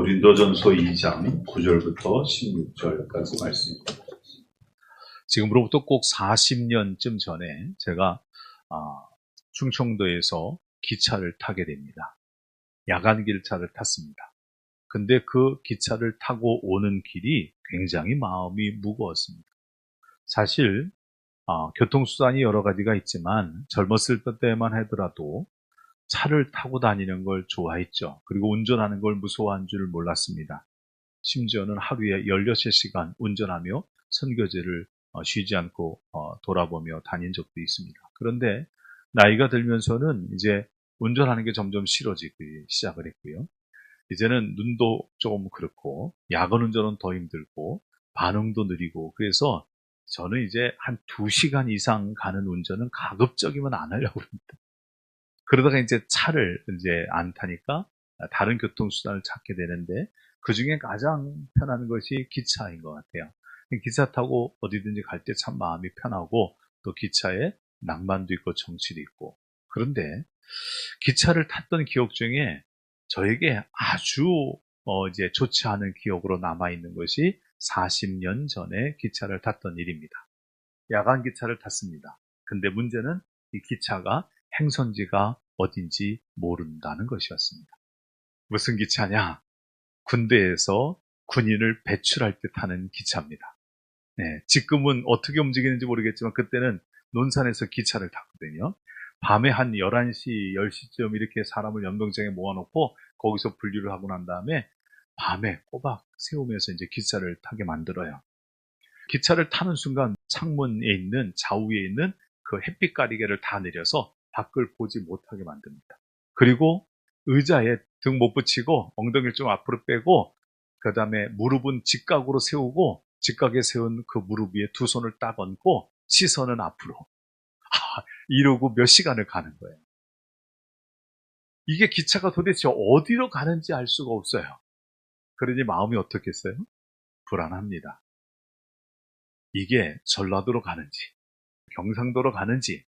고린도전서 2장 9절부터 16절까지 말씀입니다. 지금으로부터 꼭 40년쯤 전에 제가 충청도에서 기차를 타게 됩니다. 야간 기차를 탔습니다. 근데 그 기차를 타고 오는 길이 굉장히 마음이 무거웠습니다. 사실 교통수단이 여러 가지가 있지만 젊었을 때만 하더라도 차를 타고 다니는 걸 좋아했죠. 그리고 운전하는 걸 무서워한 줄 몰랐습니다. 심지어는 하루에 16시간 운전하며 선교제를 쉬지 않고 돌아보며 다닌 적도 있습니다. 그런데 나이가 들면서는 이제 운전하는 게 점점 싫어지기 시작을 했고요. 이제는 눈도 조금 그렇고 야간 운전은 더 힘들고 반응도 느리고, 그래서 저는 이제 한 2시간 이상 가는 운전은 가급적이면 안 하려고 합니다. 그러다가 이제 차를 이제 안 타니까 다른 교통수단을 찾게 되는데, 그 중에 가장 편한 것이 기차인 것 같아요. 기차 타고 어디든지 갈 때 참 마음이 편하고, 또 기차에 낭만도 있고 정취도 있고. 그런데 기차를 탔던 기억 중에 저에게 아주 이제 좋지 않은 기억으로 남아있는 것이 40년 전에 기차를 탔던 일입니다. 야간 기차를 탔습니다. 근데 문제는 이 기차가 행선지가 어딘지 모른다는 것이었습니다. 무슨 기차냐? 군대에서 군인을 배출할 때 타는 기차입니다. 네, 지금은 어떻게 움직이는지 모르겠지만 그때는 논산에서 기차를 탔거든요. 밤에 한 11시, 10시쯤 이렇게 사람을 연병장에 모아놓고 거기서 분류를 하고 난 다음에 밤에 꼬박 세우면서 이제 기차를 타게 만들어요. 기차를 타는 순간 창문에 있는, 좌우에 있는 그 햇빛 가리개를 다 내려서 밖을 보지 못하게 만듭니다. 그리고 의자에 등 못 붙이고 엉덩이를 좀 앞으로 빼고, 그 다음에 무릎은 직각으로 세우고, 직각에 세운 그 무릎 위에 두 손을 딱 얹고 시선은 앞으로. 이러고 몇 시간을 가는 거예요. 이게 기차가 도대체 어디로 가는지 알 수가 없어요. 그러니 마음이 어떻겠어요? 불안합니다. 이게 전라도로 가는지, 경상도로 가는지,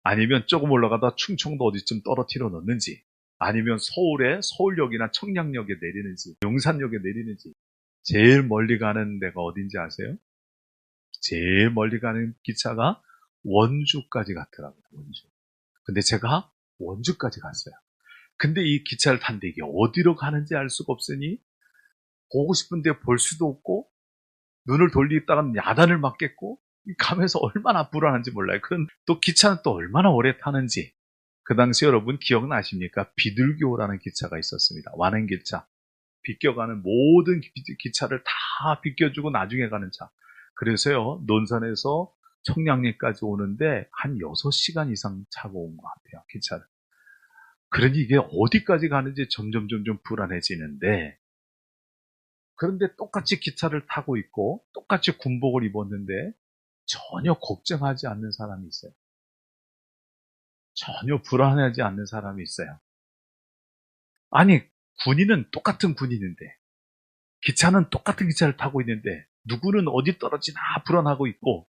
아니면 조금 올라가다 충청도 어디쯤 떨어뜨려 놓는지, 아니면 서울의 서울역이나 청량역에 내리는지, 용산역에 내리는지. 제일 멀리 가는 데가 어딘지 아세요? 제일 멀리 가는 기차가 원주까지 갔더라고요. 원주. 근데 제가 원주까지 갔어요. 근데 이 기차를 탄데 이게 어디로 가는지 알 수가 없으니 보고 싶은데 볼 수도 없고, 눈을 돌리다가 야단을 맞겠고, 가면서 얼마나 불안한지 몰라요. 그럼 또 기차는 또 얼마나 오래 타는지. 그 당시 여러분 기억나십니까? 비둘기호라는 기차가 있었습니다. 완행기차. 비껴가는 모든 기차를 다 비껴주고 나중에 가는 차. 그래서요, 논산에서 청량리까지 오는데 한 6시간 이상 타고 온 것 같아요, 기차를. 그러니 이게 어디까지 가는지 점점 불안해지는데, 그런데 똑같이 기차를 타고 있고 똑같이 군복을 입었는데 전혀 걱정하지 않는 사람이 있어요. 전혀 불안하지 않는 사람이 있어요. 아니, 군인은 똑같은 군인인데, 기차는 똑같은 기차를 타고 있는데, 누구는 어디 떨어지나 불안하고 있고,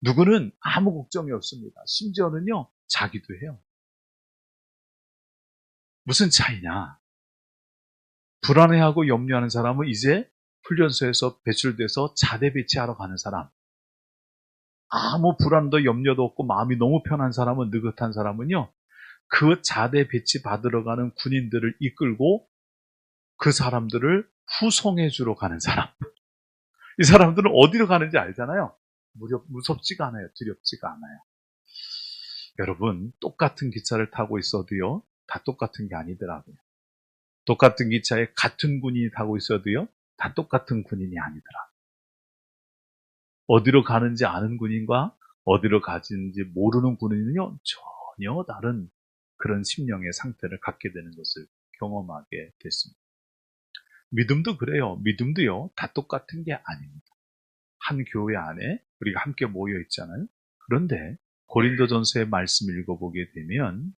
누구는 아무 걱정이 없습니다. 심지어는요, 자기도 해요. 무슨 차이냐? 불안해하고 염려하는 사람은 이제 훈련소에서 배출돼서 자대 배치하러 가는 사람. 아무 불안도 염려도 없고 마음이 너무 편한 사람은, 느긋한 사람은요, 그 자대 배치 받으러 가는 군인들을 이끌고 그 사람들을 후송해 주러 가는 사람. 이 사람들은 어디로 가는지 알잖아요. 무섭지가 않아요. 두렵지가 않아요. 여러분, 똑같은 기차를 타고 있어도요, 다 똑같은 게 아니더라고요. 똑같은 기차에 같은 군인이 타고 있어도요, 다 똑같은 군인이 아니더라고요. 어디로 가는지 아는 군인과 어디로 가는지 모르는 군인은요, 전혀 다른 그런 심령의 상태를 갖게 되는 것을 경험하게 됐습니다. 믿음도 그래요. 믿음도요, 다 똑같은 게 아닙니다. 한 교회 안에 우리가 함께 모여 있잖아요. 그런데 고린도전서의 말씀을 읽어보게 되면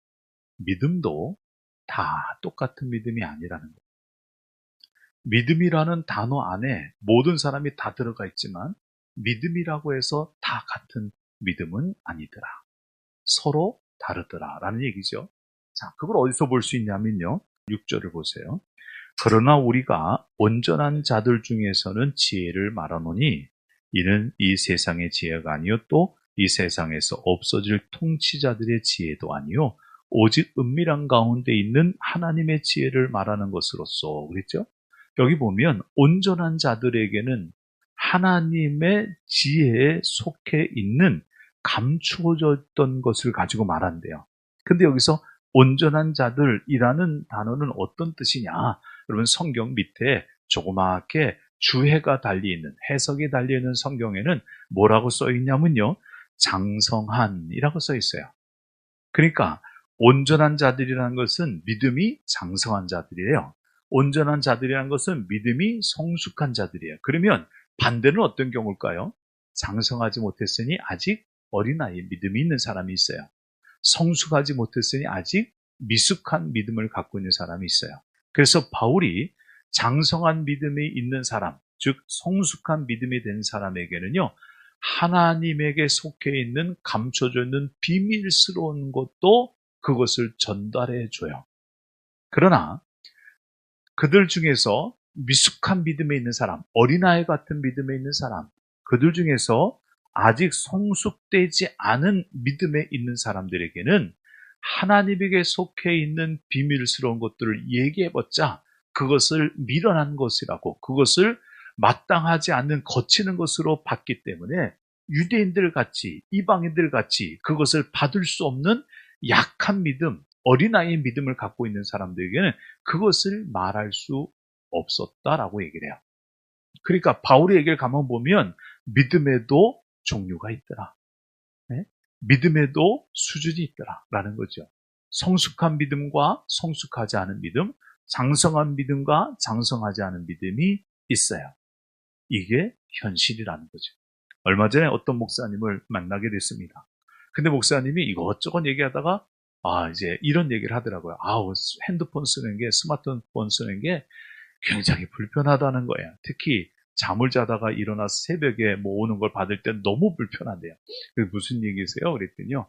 믿음도 다 똑같은 믿음이 아니라는 거예요. 믿음이라는 단어 안에 모든 사람이 다 들어가 있지만 믿음이라고 해서 다 같은 믿음은 아니더라. 서로 다르더라 라는 얘기죠. 자, 그걸 어디서 볼 수 있냐면요, 6절을 보세요. 그러나 우리가 온전한 자들 중에서는 지혜를 말하노니 이는 이 세상의 지혜가 아니요 또 이 세상에서 없어질 통치자들의 지혜도 아니요 오직 은밀한 가운데 있는 하나님의 지혜를 말하는 것으로서 그랬죠? 여기 보면 온전한 자들에게는 하나님의 지혜에 속해 있는 감추어졌던 것을 가지고 말한대요. 근데 여기서 온전한 자들이라는 단어는 어떤 뜻이냐? 여러분 성경 밑에 조그맣게 주해가 달려있는 해석이 달려있는 성경에는 뭐라고 써있냐면요. 장성한이라고 써있어요. 그러니까 온전한 자들이라는 것은 믿음이 장성한 자들이에요. 온전한 자들이라는 것은 믿음이 성숙한 자들이에요. 그러면 반대는 어떤 경우일까요? 장성하지 못했으니 아직 어린아이 믿음이 있는 사람이 있어요. 성숙하지 못했으니 아직 미숙한 믿음을 갖고 있는 사람이 있어요. 그래서 바울이 장성한 믿음이 있는 사람, 즉 성숙한 믿음이 된 사람에게는요, 하나님에게 속해 있는 감춰져 있는 비밀스러운 것도 그것을 전달해 줘요. 그러나 그들 중에서 미숙한 믿음에 있는 사람, 어린아이 같은 믿음에 있는 사람, 그들 중에서 아직 성숙되지 않은 믿음에 있는 사람들에게는 하나님에게 속해 있는 비밀스러운 것들을 얘기해봤자 그것을 미련한 것이라고, 그것을 마땅하지 않는 거치는 것으로 봤기 때문에 유대인들 같이, 이방인들 같이 그것을 받을 수 없는 약한 믿음, 어린아이의 믿음을 갖고 있는 사람들에게는 그것을 말할 수 없었다라고 얘기를 해요. 그러니까 바울의 얘기를 가만 보면 믿음에도 종류가 있더라. 네? 믿음에도 수준이 있더라라는 거죠. 성숙한 믿음과 성숙하지 않은 믿음, 장성한 믿음과 장성하지 않은 믿음이 있어요. 이게 현실이라는 거죠. 얼마 전에 어떤 목사님을 만나게 됐습니다. 근데 목사님이 이것저것 얘기하다가 이제 이런 얘기를 하더라고요. 핸드폰 쓰는 게, 스마트폰 쓰는 게 굉장히 불편하다는 거예요. 특히 잠을 자다가 일어나서 새벽에 오는 걸 받을 때 너무 불편한데요. 그게 무슨 얘기세요? 그랬더니요.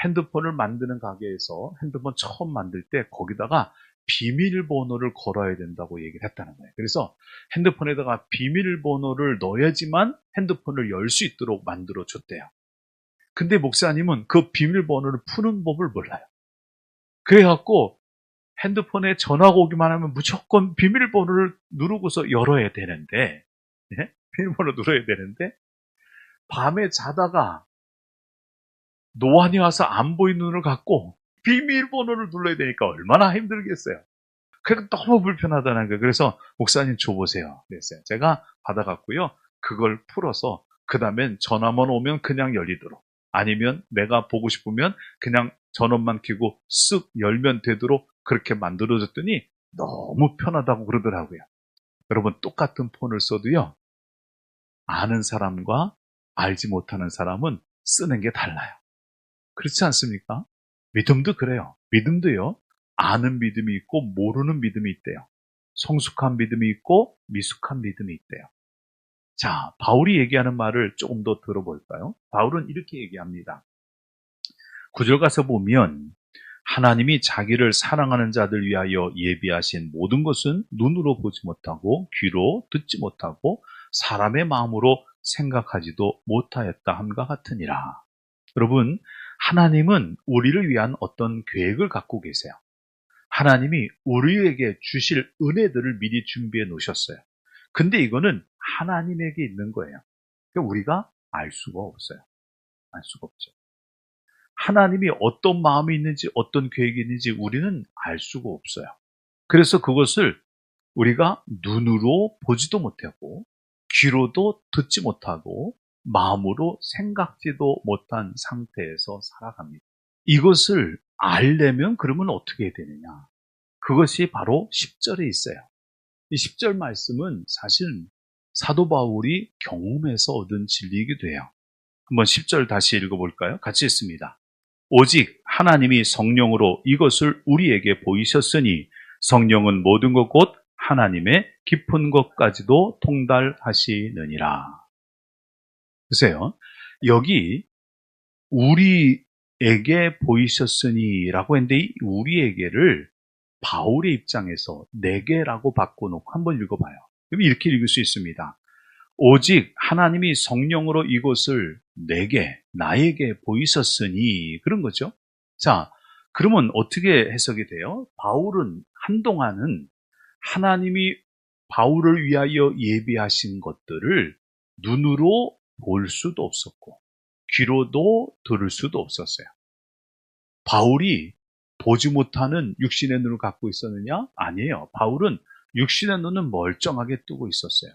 핸드폰을 만드는 가게에서 핸드폰 처음 만들 때 거기다가 비밀번호를 걸어야 된다고 얘기를 했다는 거예요. 그래서 핸드폰에다가 비밀번호를 넣어야지만 핸드폰을 열 수 있도록 만들어 줬대요. 근데 목사님은 그 비밀번호를 푸는 법을 몰라요. 그래갖고 핸드폰에 전화가 오기만 하면 무조건 비밀번호를 누르고서 열어야 되는데, 네? 비밀번호 눌러야 되는데, 밤에 자다가 노안이 와서 안 보이는 눈을 갖고 비밀번호를 눌러야 되니까 얼마나 힘들겠어요. 그러니까 너무 불편하다는 거예요. 그래서 목사님 줘보세요. 그랬어요. 제가 받아갔고요. 그걸 풀어서 그 다음엔 전화만 오면 그냥 열리도록, 아니면 내가 보고 싶으면 그냥 전원만 켜고 쓱 열면 되도록 그렇게 만들어줬더니 너무 편하다고 그러더라고요. 여러분 똑같은 폰을 써도요. 아는 사람과 알지 못하는 사람은 쓰는 게 달라요. 그렇지 않습니까? 믿음도 그래요. 믿음도요. 아는 믿음이 있고 모르는 믿음이 있대요. 성숙한 믿음이 있고 미숙한 믿음이 있대요. 자, 바울이 얘기하는 말을 조금 더 들어볼까요? 바울은 이렇게 얘기합니다. 9절 가서 보면 하나님이 자기를 사랑하는 자들 위하여 예비하신 모든 것은 눈으로 보지 못하고 귀로 듣지 못하고 사람의 마음으로 생각하지도 못하였다 함과 같으니라. 여러분, 하나님은 우리를 위한 어떤 계획을 갖고 계세요. 하나님이 우리에게 주실 은혜들을 미리 준비해 놓으셨어요. 근데 이거는 하나님에게 있는 거예요. 그러니까 우리가 알 수가 없어요. 알 수가 없죠. 하나님이 어떤 마음이 있는지 어떤 계획이 있는지 우리는 알 수가 없어요. 그래서 그것을 우리가 눈으로 보지도 못하고 귀로도 듣지 못하고 마음으로 생각지도 못한 상태에서 살아갑니다. 이것을 알려면 그러면 어떻게 해야 되느냐? 그것이 바로 10절에 있어요. 이 10절 말씀은 사실 사도 바울이 경험해서 얻은 진리이기도 해요. 한번 10절 다시 읽어볼까요? 같이 읽습니다. 오직 하나님이 성령으로 이것을 우리에게 보이셨으니 성령은 모든 것 곧 하나님의 깊은 것까지도 통달하시느니라. 보세요. 여기 우리에게 보이셨으니 라고 했는데 이 우리에게를 바울의 입장에서 내게라고 바꿔놓고 한번 읽어봐요. 이렇게 읽을 수 있습니다. 오직 하나님이 성령으로 이것을 나에게 보이셨으니, 그런 거죠. 자, 그러면 어떻게 해석이 돼요? 바울은 한동안은 하나님이 바울을 위하여 예비하신 것들을 눈으로 볼 수도 없었고 귀로도 들을 수도 없었어요. 바울이 보지 못하는 육신의 눈을 갖고 있었느냐? 아니에요. 바울은 육신의 눈은 멀쩡하게 뜨고 있었어요.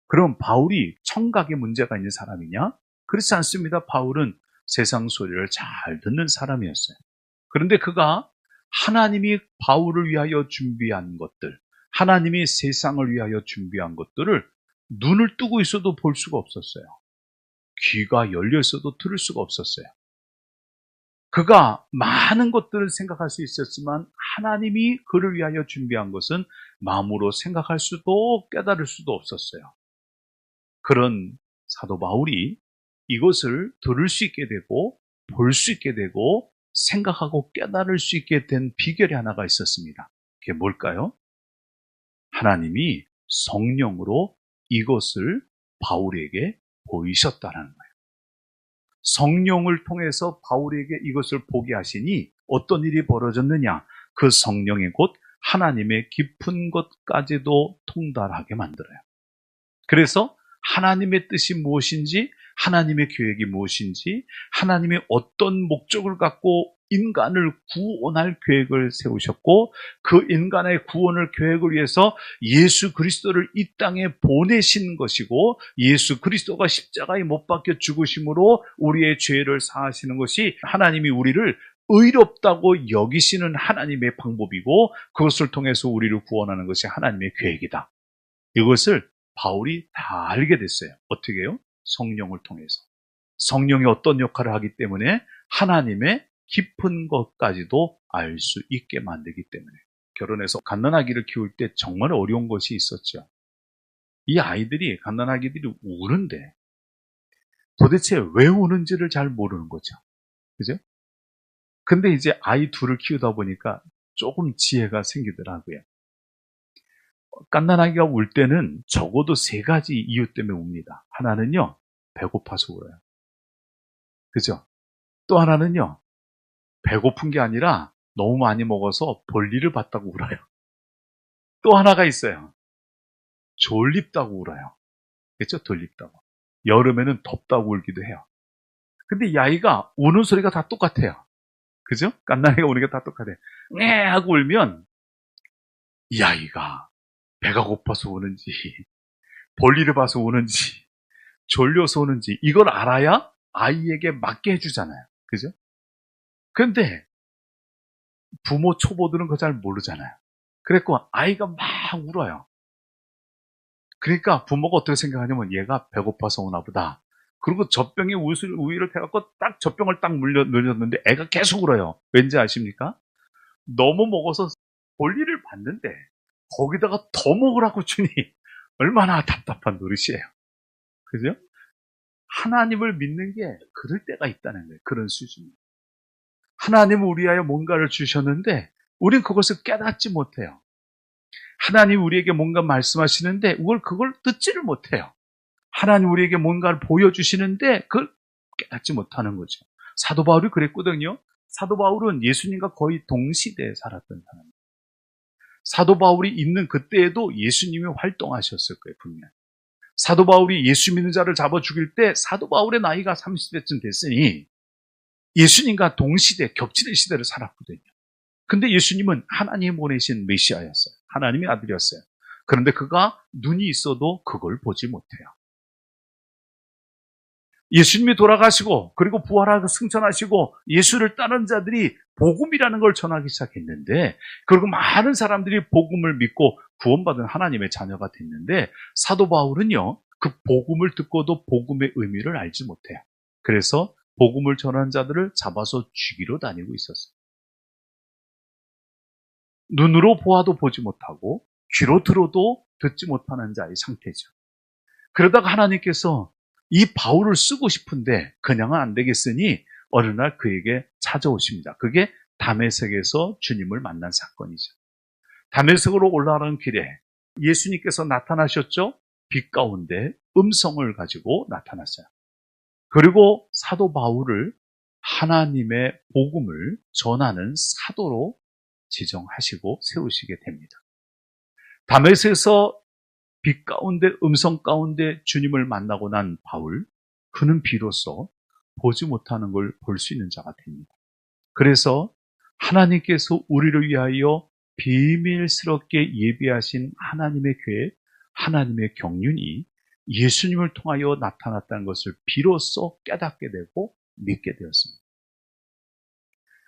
그럼 바울이 청각에 문제가 있는 사람이냐? 그렇지 않습니다. 바울은 세상 소리를 잘 듣는 사람이었어요. 그런데 그가 하나님이 바울을 위하여 준비한 것들, 하나님이 세상을 위하여 준비한 것들을 눈을 뜨고 있어도 볼 수가 없었어요. 귀가 열려 있어도 들을 수가 없었어요. 그가 많은 것들을 생각할 수 있었지만 하나님이 그를 위하여 준비한 것은 마음으로 생각할 수도 깨달을 수도 없었어요. 그런 사도 바울이 이것을 들을 수 있게 되고 볼 수 있게 되고 생각하고 깨달을 수 있게 된 비결이 하나가 있었습니다. 그게 뭘까요? 하나님이 성령으로 이것을 바울에게 보이셨다는 거예요. 성령을 통해서 바울에게 이것을 보게 하시니 어떤 일이 벌어졌느냐? 그 성령의 곧 하나님의 깊은 것까지도 통달하게 만들어요. 그래서 하나님의 뜻이 무엇인지, 하나님의 계획이 무엇인지, 하나님이 어떤 목적을 갖고 인간을 구원할 계획을 세우셨고 그 인간의 구원을 계획을 위해서 예수 그리스도를 이 땅에 보내신 것이고 예수 그리스도가 십자가에 못 박혀 죽으심으로 우리의 죄를 사하시는 것이 하나님이 우리를 의롭다고 여기시는 하나님의 방법이고 그것을 통해서 우리를 구원하는 것이 하나님의 계획이다. 이것을 바울이 다 알게 됐어요. 어떻게 해요? 성령을 통해서. 성령이 어떤 역할을 하기 때문에 하나님의 깊은 것까지도 알 수 있게 만들기 때문에. 결혼해서 갓난아기를 키울 때 정말 어려운 것이 있었죠. 이 아이들이, 갓난아기들이 우는데 도대체 왜 우는지를 잘 모르는 거죠. 그죠? 근데 이제 아이 둘을 키우다 보니까 조금 지혜가 생기더라고요. 갓난아기가 울 때는 적어도 3가지 이유 때문에 웁니다. 하나는요, 배고파서 울어요. 그죠? 또 하나는요, 배고픈 게 아니라 너무 많이 먹어서 볼일을 봤다고 울어요. 또 하나가 있어요. 졸립다고 울어요. 그렇죠? 졸립다고. 여름에는 덥다고 울기도 해요. 근데 이 아이가 우는 소리가 다 똑같아요. 그죠? 갓난아기가 우는 게 다 똑같아요. 네 하고 울면 이 아이가 배가 고파서 우는지 볼일을 봐서 우는지 졸려서 우는지 이걸 알아야 아이에게 맞게 해주잖아요. 그죠? 그런데 부모 초보들은 그거 잘 모르잖아요. 그랬고 아이가 막 울어요. 그러니까 부모가 어떻게 생각하냐면 얘가 배고파서 오나 보다. 그리고 젖병에 우유를 태갖고 딱 젖병을 딱 늘렸는데 애가 계속 울어요. 왠지 아십니까? 너무 먹어서 볼일을 봤는데 거기다가 더 먹으라고 주니 얼마나 답답한 노릇이에요. 그죠? 하나님을 믿는 게 그럴 때가 있다는 거예요. 그런 수준이. 하나님은 우리 위하여 뭔가를 주셨는데 우린 그것을 깨닫지 못해요. 하나님 우리에게 뭔가 말씀하시는데 그걸 듣지를 못해요. 하나님 우리에게 뭔가를 보여주시는데 그걸 깨닫지 못하는 거죠. 사도 바울이 그랬거든요. 사도 바울은 예수님과 거의 동시대에 살았던 사람입니다. 사도 바울이 있는 그때에도 예수님이 활동하셨을 거예요, 분명. 사도 바울이 예수 믿는 자를 잡아 죽일 때 사도 바울의 나이가 30대쯤 됐으니 예수님과 동시대, 겹치는 시대를 살았거든요. 근데 예수님은 하나님 보내신 메시아였어요. 하나님의 아들이었어요. 그런데 그가 눈이 있어도 그걸 보지 못해요. 예수님이 돌아가시고 그리고 부활하고 승천하시고 예수를 따르는 자들이 복음이라는 걸 전하기 시작했는데 그리고 많은 사람들이 복음을 믿고 구원받은 하나님의 자녀가 됐는데 사도 바울은요 그 복음을 듣고도 복음의 의미를 알지 못해요. 그래서 복음을 전하는 자들을 잡아서 죽이러 다니고 있었어요. 눈으로 보아도 보지 못하고 귀로 들어도 듣지 못하는 자의 상태죠. 그러다가 하나님께서 이 바울을 쓰고 싶은데 그냥은 안 되겠으니 어느 날 그에게 찾아오십니다. 그게 다메섹에서 주님을 만난 사건이죠. 다메섹으로 올라가는 길에 예수님께서 나타나셨죠? 빛 가운데 음성을 가지고 나타났어요. 그리고 사도 바울을 하나님의 복음을 전하는 사도로 지정하시고 세우시게 됩니다. 다메섹에서 빛 가운데 음성 가운데 주님을 만나고 난 바울, 그는 비로소 보지 못하는 걸 볼 수 있는 자가 됩니다. 그래서 하나님께서 우리를 위하여 비밀스럽게 예비하신 하나님의 계획, 하나님의 경륜이 예수님을 통하여 나타났다는 것을 비로소 깨닫게 되고 믿게 되었습니다.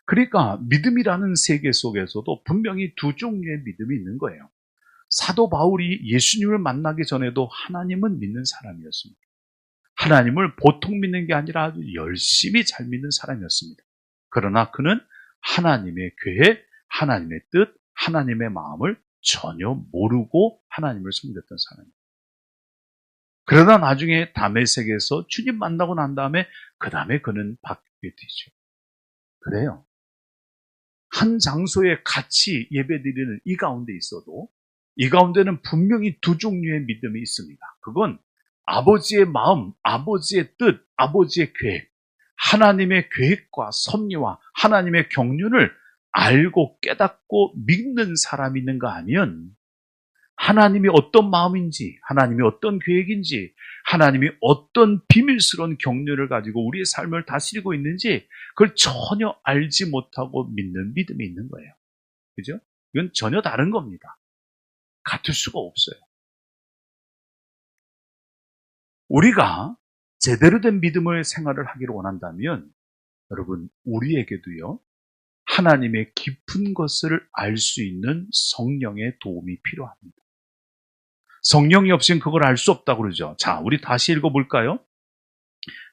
그러니까 믿음이라는 세계 속에서도 분명히 두 종류의 믿음이 있는 거예요. 사도 바울이 예수님을 만나기 전에도 하나님은 믿는 사람이었습니다. 하나님을 보통 믿는 게 아니라 아주 열심히 잘 믿는 사람이었습니다. 그러나 그는 하나님의 계획, 하나님의 뜻, 하나님의 마음을 전혀 모르고 하나님을 섬겼던 사람입니다. 그러다 나중에 다메섹에서 주님 만나고 난 다음에 그 다음에 그는 바뀌게 되죠. 그래요. 한 장소에 같이 예배드리는 이 가운데 있어도 이 가운데는 분명히 두 종류의 믿음이 있습니다. 그건 아버지의 마음, 아버지의 뜻, 아버지의 계획, 하나님의 계획과 섭리와 하나님의 경륜을 알고 깨닫고 믿는 사람이 있는가 하면 하나님이 어떤 마음인지, 하나님이 어떤 계획인지, 하나님이 어떤 비밀스러운 경륜을 가지고 우리의 삶을 다스리고 있는지 그걸 전혀 알지 못하고 믿는 믿음이 있는 거예요. 그죠? 이건 전혀 다른 겁니다. 같을 수가 없어요. 우리가 제대로 된 믿음의 생활을 하기를 원한다면 여러분 우리에게도요 하나님의 깊은 것을 알 수 있는 성령의 도움이 필요합니다. 성령이 없이는 그걸 알 수 없다고 그러죠. 자, 우리 다시 읽어볼까요?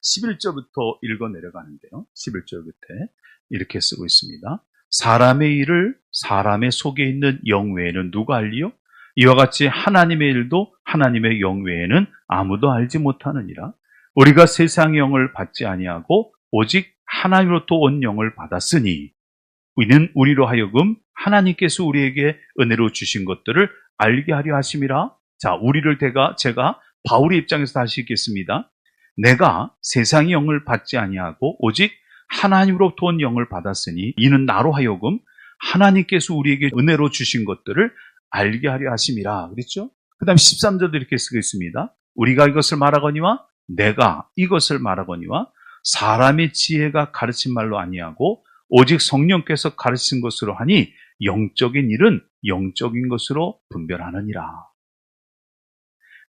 11절부터 읽어 내려가는데요. 11절 끝에 이렇게 쓰고 있습니다. 사람의 일을 사람의 속에 있는 영 외에는 누가 알리요? 이와 같이 하나님의 일도 하나님의 영 외에는 아무도 알지 못하느니라. 우리가 세상의 영을 받지 아니하고 오직 하나님으로부터 온 영을 받았으니 이는 우리로 하여금 하나님께서 우리에게 은혜로 주신 것들을 알게 하려 하심이라. 자, 우리를 제가 바울의 입장에서 다시 읽겠습니다. 내가 세상의 영을 받지 아니하고 오직 하나님으로부터 온 영을 받았으니 이는 나로 하여금 하나님께서 우리에게 은혜로 주신 것들을 알게 하려 하심이라. 그랬죠? 그 다음 13절도 이렇게 쓰고 있습니다. 우리가 이것을 말하거니와 내가 이것을 말하거니와 사람의 지혜가 가르친 말로 아니하고 오직 성령께서 가르친 것으로 하니 영적인 일은 영적인 것으로 분별하느니라.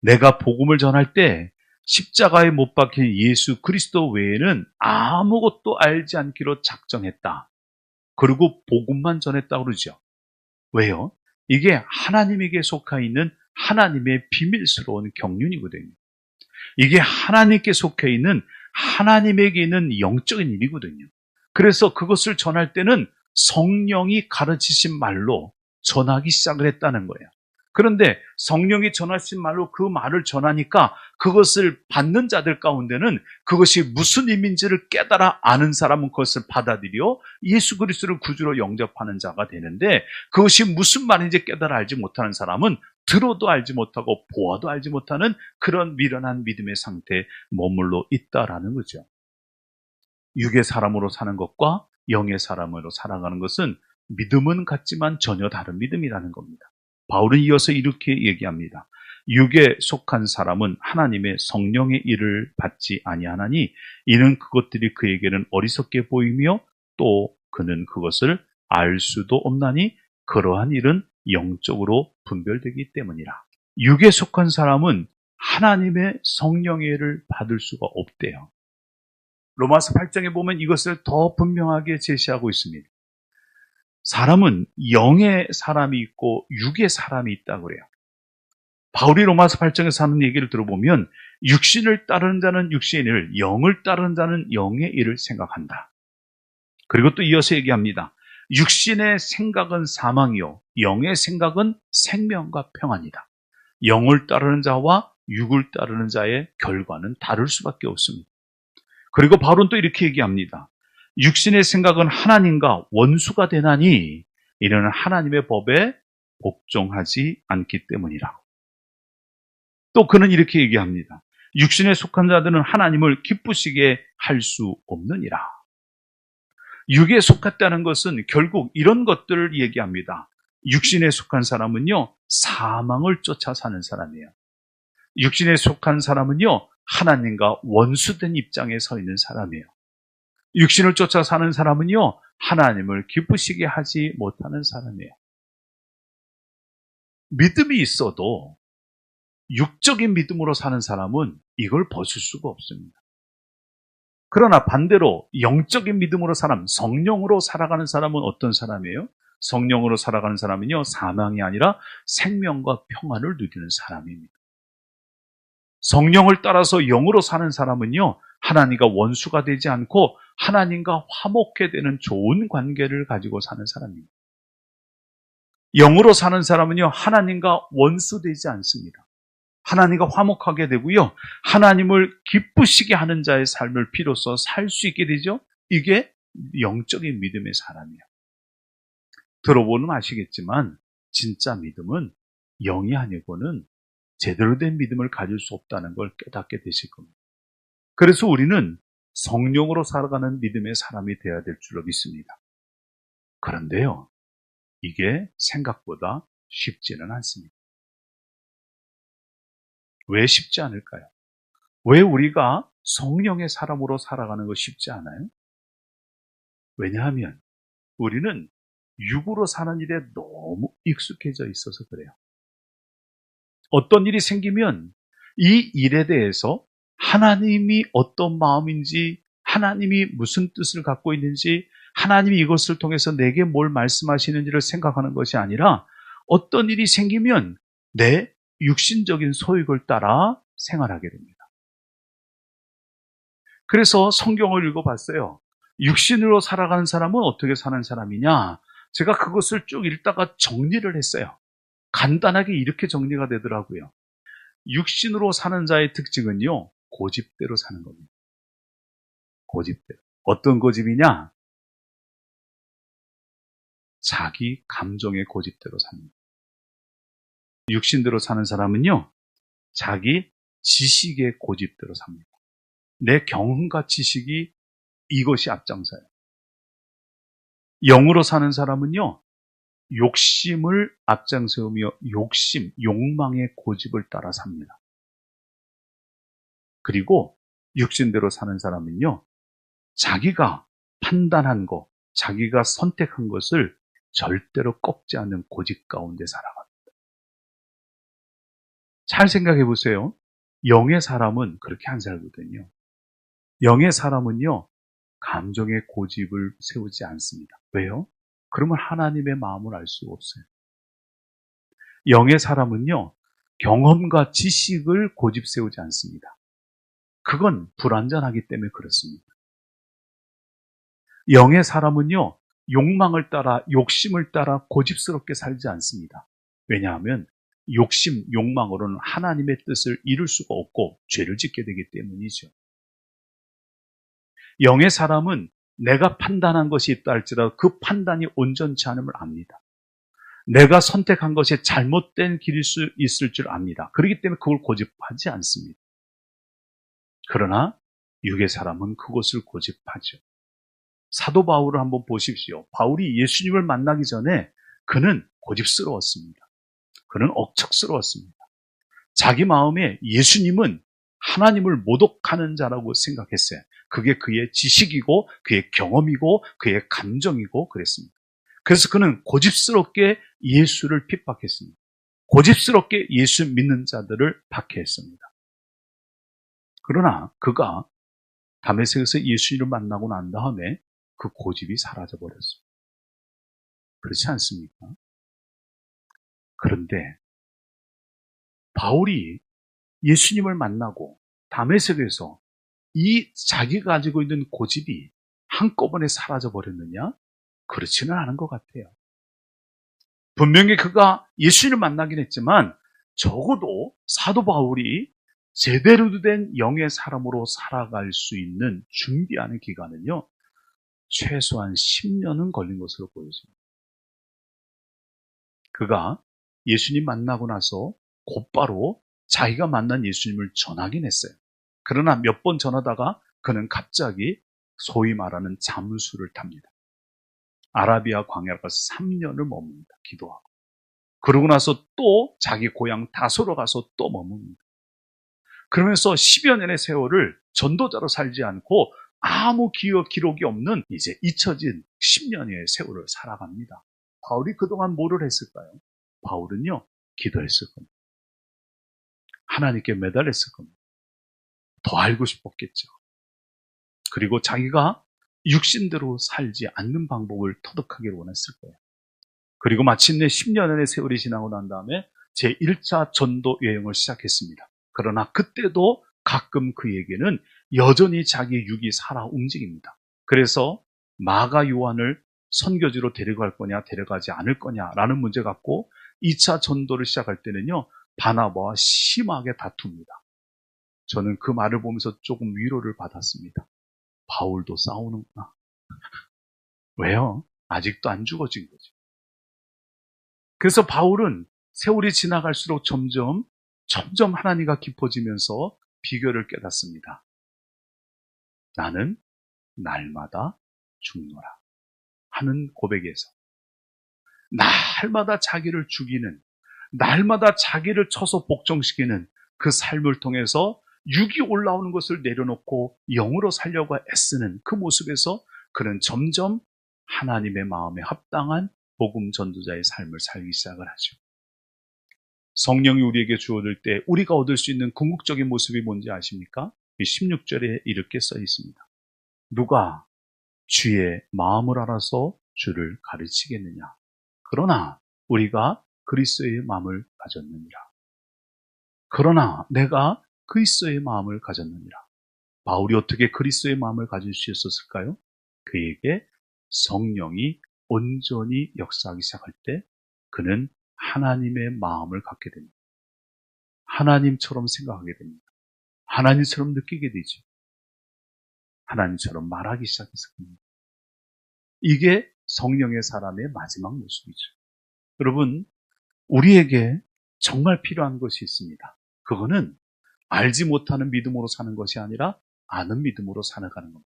내가 복음을 전할 때 십자가에 못 박힌 예수 그리스도 외에는 아무것도 알지 않기로 작정했다. 그리고 복음만 전했다고 그러죠. 왜요? 이게 하나님에게 속해 있는 하나님의 비밀스러운 경륜이거든요. 이게 하나님께 속해 있는 하나님에게 있는 영적인 일이거든요. 그래서 그것을 전할 때는 성령이 가르치신 말로 전하기 시작을 했다는 거예요. 그런데 성령이 전하신 말로 그 말을 전하니까 그것을 받는 자들 가운데는 그것이 무슨 의미인지를 깨달아 아는 사람은 그것을 받아들여 예수 그리스도를 구주로 영접하는 자가 되는데 그것이 무슨 말인지 깨달아 알지 못하는 사람은 들어도 알지 못하고 보아도 알지 못하는 그런 미련한 믿음의 상태에 머물러 있다라는 거죠. 육의 사람으로 사는 것과 영의 사람으로 살아가는 것은 믿음은 같지만 전혀 다른 믿음이라는 겁니다. 바울은 이어서 이렇게 얘기합니다. 육에 속한 사람은 하나님의 성령의 일을 받지 아니하나니 이는 그것들이 그에게는 어리석게 보이며 또 그는 그것을 알 수도 없나니 그러한 일은 영적으로 분별되기 때문이라. 육에 속한 사람은 하나님의 성령의 일을 받을 수가 없대요. 로마서 8장에 보면 이것을 더 분명하게 제시하고 있습니다. 사람은 영의 사람이 있고 육의 사람이 있다고 그래요. 바울이 로마서 8장에서 하는 얘기를 들어보면 육신을 따르는 자는 육신의 일을, 영을 따르는 자는 영의 일을 생각한다. 그리고 또 이어서 얘기합니다. 육신의 생각은 사망이요 영의 생각은 생명과 평안이다. 영을 따르는 자와 육을 따르는 자의 결과는 다를 수밖에 없습니다. 그리고 바울은 또 이렇게 얘기합니다. 육신의 생각은 하나님과 원수가 되나니 이는 하나님의 법에 복종하지 않기 때문이라고. 또 그는 이렇게 얘기합니다. 육신에 속한 자들은 하나님을 기쁘시게 할 수 없느니라. 육에 속했다는 것은 결국 이런 것들을 얘기합니다. 육신에 속한 사람은요, 사망을 쫓아 사는 사람이에요. 육신에 속한 사람은요, 하나님과 원수된 입장에 서 있는 사람이에요. 육신을 쫓아 사는 사람은요, 하나님을 기쁘시게 하지 못하는 사람이에요. 믿음이 있어도 육적인 믿음으로 사는 사람은 이걸 벗을 수가 없습니다. 그러나 반대로 영적인 믿음으로 성령으로 살아가는 사람은 어떤 사람이에요? 성령으로 살아가는 사람은요, 사망이 아니라 생명과 평안을 누리는 사람입니다. 성령을 따라서 영으로 사는 사람은요, 하나님과 원수가 되지 않고 하나님과 화목해 되는 좋은 관계를 가지고 사는 사람입니다. 영으로 사는 사람은요, 하나님과 원수되지 않습니다. 하나님과 화목하게 되고요, 하나님을 기쁘시게 하는 자의 삶을 비로소 살 수 있게 되죠. 이게 영적인 믿음의 사람이에요. 들어보면 아시겠지만 진짜 믿음은 영이 아니고는 제대로 된 믿음을 가질 수 없다는 걸 깨닫게 되실 겁니다. 그래서 우리는 성령으로 살아가는 믿음의 사람이 되어야 될 줄로 믿습니다. 그런데요, 이게 생각보다 쉽지는 않습니다. 왜 쉽지 않을까요? 왜 우리가 성령의 사람으로 살아가는 거 쉽지 않아요? 왜냐하면 우리는 육으로 사는 일에 너무 익숙해져 있어서 그래요. 어떤 일이 생기면 이 일에 대해서 하나님이 어떤 마음인지, 하나님이 무슨 뜻을 갖고 있는지, 하나님이 이것을 통해서 내게 뭘 말씀하시는지를 생각하는 것이 아니라 어떤 일이 생기면 내 육신적인 소욕을 따라 생활하게 됩니다. 그래서 성경을 읽어봤어요. 육신으로 살아가는 사람은 어떻게 사는 사람이냐? 제가 그것을 쭉 읽다가 정리를 했어요. 간단하게 이렇게 정리가 되더라고요. 육신으로 사는 자의 특징은요, 고집대로 사는 겁니다. 고집대로. 어떤 고집이냐? 자기 감정의 고집대로 삽니다. 육신대로 사는 사람은요, 자기 지식의 고집대로 삽니다. 내 경험과 지식이 이것이 앞장서요. 영으로 사는 사람은요, 욕심을 앞장세우며 욕망의 고집을 따라 삽니다. 그리고 육신대로 사는 사람은요, 자기가 판단한 것, 자기가 선택한 것을 절대로 꺾지 않는 고집 가운데 살아갑니다. 잘 생각해 보세요. 영의 사람은 그렇게 안 살거든요. 영의 사람은요, 감정의 고집을 세우지 않습니다. 왜요? 그러면 하나님의 마음을 알 수가 없어요. 영의 사람은요, 경험과 지식을 고집 세우지 않습니다. 그건 불완전하기 때문에 그렇습니다. 영의 사람은요, 욕망을 따라, 욕심을 따라 고집스럽게 살지 않습니다. 왜냐하면 욕망으로는 하나님의 뜻을 이룰 수가 없고 죄를 짓게 되기 때문이죠. 영의 사람은 내가 판단한 것이 있다 할지라도 그 판단이 온전치 않음을 압니다. 내가 선택한 것이 잘못된 길일 수 있을 줄 압니다. 그렇기 때문에 그걸 고집하지 않습니다. 그러나 육의 사람은 그것을 고집하죠. 사도 바울을 한번 보십시오. 바울이 예수님을 만나기 전에 그는 고집스러웠습니다. 그는 억척스러웠습니다. 자기 마음에 예수님은 하나님을 모독하는 자라고 생각했어요. 그게 그의 지식이고 그의 경험이고 그의 감정이고 그랬습니다. 그래서 그는 고집스럽게 예수를 핍박했습니다. 고집스럽게 예수 믿는 자들을 박해했습니다. 그러나 그가 다메섹에서 예수님을 만나고 난 다음에 그 고집이 사라져버렸습니다. 그렇지 않습니까? 그런데 바울이 예수님을 만나고 다메섹에서 이 자기가 가지고 있는 고집이 한꺼번에 사라져버렸느냐? 그렇지는 않은 것 같아요. 분명히 그가 예수님을 만나긴 했지만 적어도 사도 바울이 제대로 된 영의 사람으로 살아갈 수 있는 준비하는 기간은요, 최소한 10년은 걸린 것으로 보여집니다. 그가 예수님 만나고 나서 곧바로 자기가 만난 예수님을 전하긴 했어요. 그러나 몇 번 전하다가 그는 갑자기 소위 말하는 잠수를 탑니다. 아라비아 광야로 가서 3년을 머뭅니다. 기도하고. 그러고 나서 또 자기 고향 다소로 가서 또 머뭅니다. 그러면서 10여 년의 세월을 전도자로 살지 않고 아무 기록이 없는 이제 잊혀진 10년의 세월을 살아갑니다. 바울이 그동안 뭐를 했을까요? 바울은요, 기도했을 겁니다. 하나님께 매달렸을 겁니다. 더 알고 싶었겠죠. 그리고 자기가 육신대로 살지 않는 방법을 터득하기를 원했을 거예요. 그리고 마침내 10년의 세월이 지나고 난 다음에 제1차 전도 여행을 시작했습니다. 그러나 그때도 가끔 그에게는 여전히 자기 육이 살아 움직입니다. 그래서 마가 요한을 선교지로 데려갈 거냐 데려가지 않을 거냐라는 문제 갖고 2차 전도를 시작할 때는요, 바나바와 심하게 다툽니다. 저는 그 말을 보면서 조금 위로를 받았습니다. 바울도 싸우는구나. 왜요? 아직도 안 죽어진 거죠. 그래서 바울은 세월이 지나갈수록 점점 하나님과 깊어지면서 비결을 깨닫습니다. 나는 날마다 죽노라 하는 고백에서 날마다 자기를 죽이는, 날마다 자기를 쳐서 복종시키는 그 삶을 통해서 육이 올라오는 것을 내려놓고 영으로 살려고 애쓰는 그 모습에서 그는 점점 하나님의 마음에 합당한 복음 전도자의 삶을 살기 시작을 하죠. 성령이 우리에게 주어질 때 우리가 얻을 수 있는 궁극적인 모습이 뭔지 아십니까? 16절에 이렇게 써 있습니다. 누가 주의 마음을 알아서 주를 가르치겠느냐? 그러나 우리가 그리스도의 마음을 가졌느니라. 그러나 내가 그리스도의 마음을 가졌느니라. 바울이 어떻게 그리스도의 마음을 가질 수 있었을까요? 그에게 성령이 온전히 역사하기 시작할 때 그는 하나님의 마음을 갖게 됩니다. 하나님처럼 생각하게 됩니다. 하나님처럼 느끼게 되죠. 하나님처럼 말하기 시작했을 겁니다. 이게 성령의 사람의 마지막 모습이죠. 여러분, 우리에게 정말 필요한 것이 있습니다. 그거는 알지 못하는 믿음으로 사는 것이 아니라 아는 믿음으로 살아가는 겁니다.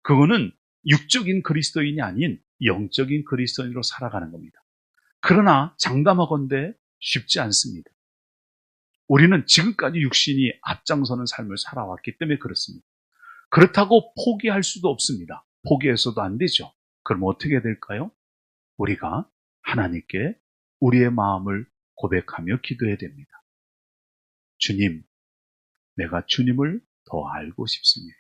그거는 육적인 그리스도인이 아닌 영적인 그리스도인으로 살아가는 겁니다. 그러나 장담하건대 쉽지 않습니다. 우리는 지금까지 육신이 앞장서는 삶을 살아왔기 때문에 그렇습니다. 그렇다고 포기할 수도 없습니다. 포기해서도 안 되죠. 그럼 어떻게 될까요? 우리가 하나님께 우리의 마음을 고백하며 기도해야 됩니다. 주님, 내가 주님을 더 알고 싶습니다.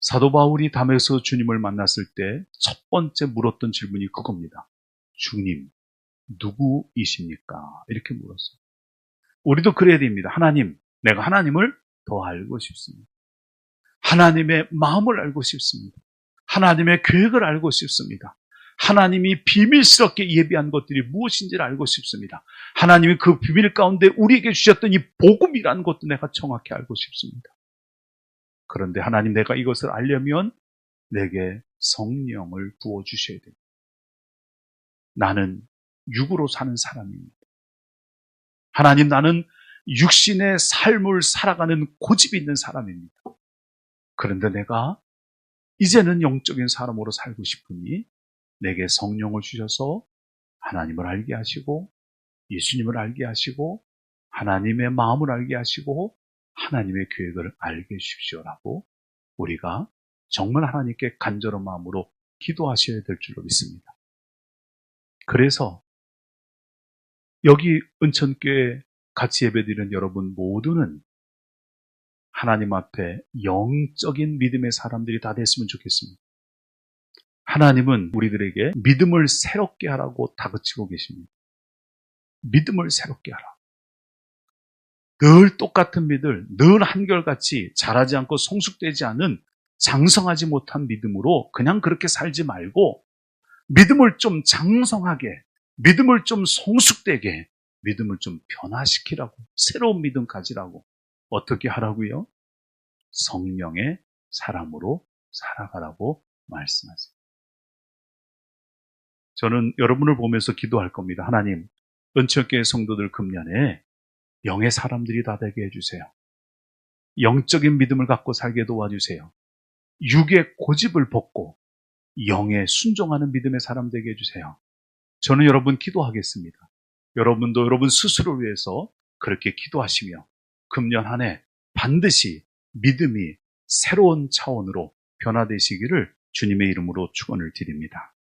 사도 바울이 담에서 주님을 만났을 때 첫 번째 물었던 질문이 그겁니다. 주님, 누구이십니까? 이렇게 물었어요. 우리도 그래야 됩니다. 하나님, 내가 하나님을 더 알고 싶습니다. 하나님의 마음을 알고 싶습니다. 하나님의 계획을 알고 싶습니다. 하나님이 비밀스럽게 예비한 것들이 무엇인지를 알고 싶습니다. 하나님이 그 비밀 가운데 우리에게 주셨던 이 복음이라는 것도 내가 정확히 알고 싶습니다. 그런데 하나님, 내가 이것을 알려면 내게 성령을 부어주셔야 됩니다. 나는 육으로 사는 사람입니다. 하나님, 나는 육신의 삶을 살아가는 고집이 있는 사람입니다. 그런데 내가 이제는 영적인 사람으로 살고 싶으니 내게 성령을 주셔서 하나님을 알게 하시고 예수님을 알게 하시고 하나님의 마음을 알게 하시고 하나님의 계획을 알게 해주십시오라고 우리가 정말 하나님께 간절한 마음으로 기도하셔야 될 줄로 믿습니다. 그래서 여기 은천교회 같이 예배드리는 여러분 모두는 하나님 앞에 영적인 믿음의 사람들이 다 됐으면 좋겠습니다. 하나님은 우리들에게 믿음을 새롭게 하라고 다그치고 계십니다. 믿음을 새롭게 하라. 늘 똑같은 믿음, 늘 한결같이 자라지 않고 성숙되지 않은 장성하지 못한 믿음으로 그냥 그렇게 살지 말고 믿음을 좀 장성하게, 믿음을 좀 성숙되게, 믿음을 좀 변화시키라고, 새로운 믿음 가지라고. 어떻게 하라고요? 성령의 사람으로 살아가라고 말씀하세요. 저는 여러분을 보면서 기도할 겁니다. 하나님, 은총교회 성도들 금년에 영의 사람들이 다 되게 해주세요. 영적인 믿음을 갖고 살게 도와주세요. 육의 고집을 벗고 영에 순종하는 믿음의 사람 되게 해주세요. 저는 여러분 기도하겠습니다. 여러분도 여러분 스스로를 위해서 그렇게 기도하시며 금년 한 해 반드시 믿음이 새로운 차원으로 변화되시기를 주님의 이름으로 축원을 드립니다.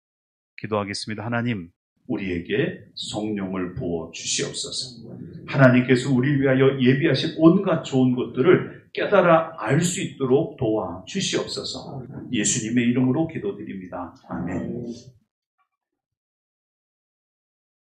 기도하겠습니다. 하나님, 우리에게 성령을 부어 주시옵소서. 하나님께서 우리를 위하여 예비하신 온갖 좋은 것들을 깨달아 알 수 있도록 도와 주시옵소서. 예수님의 이름으로 기도드립니다. 아멘.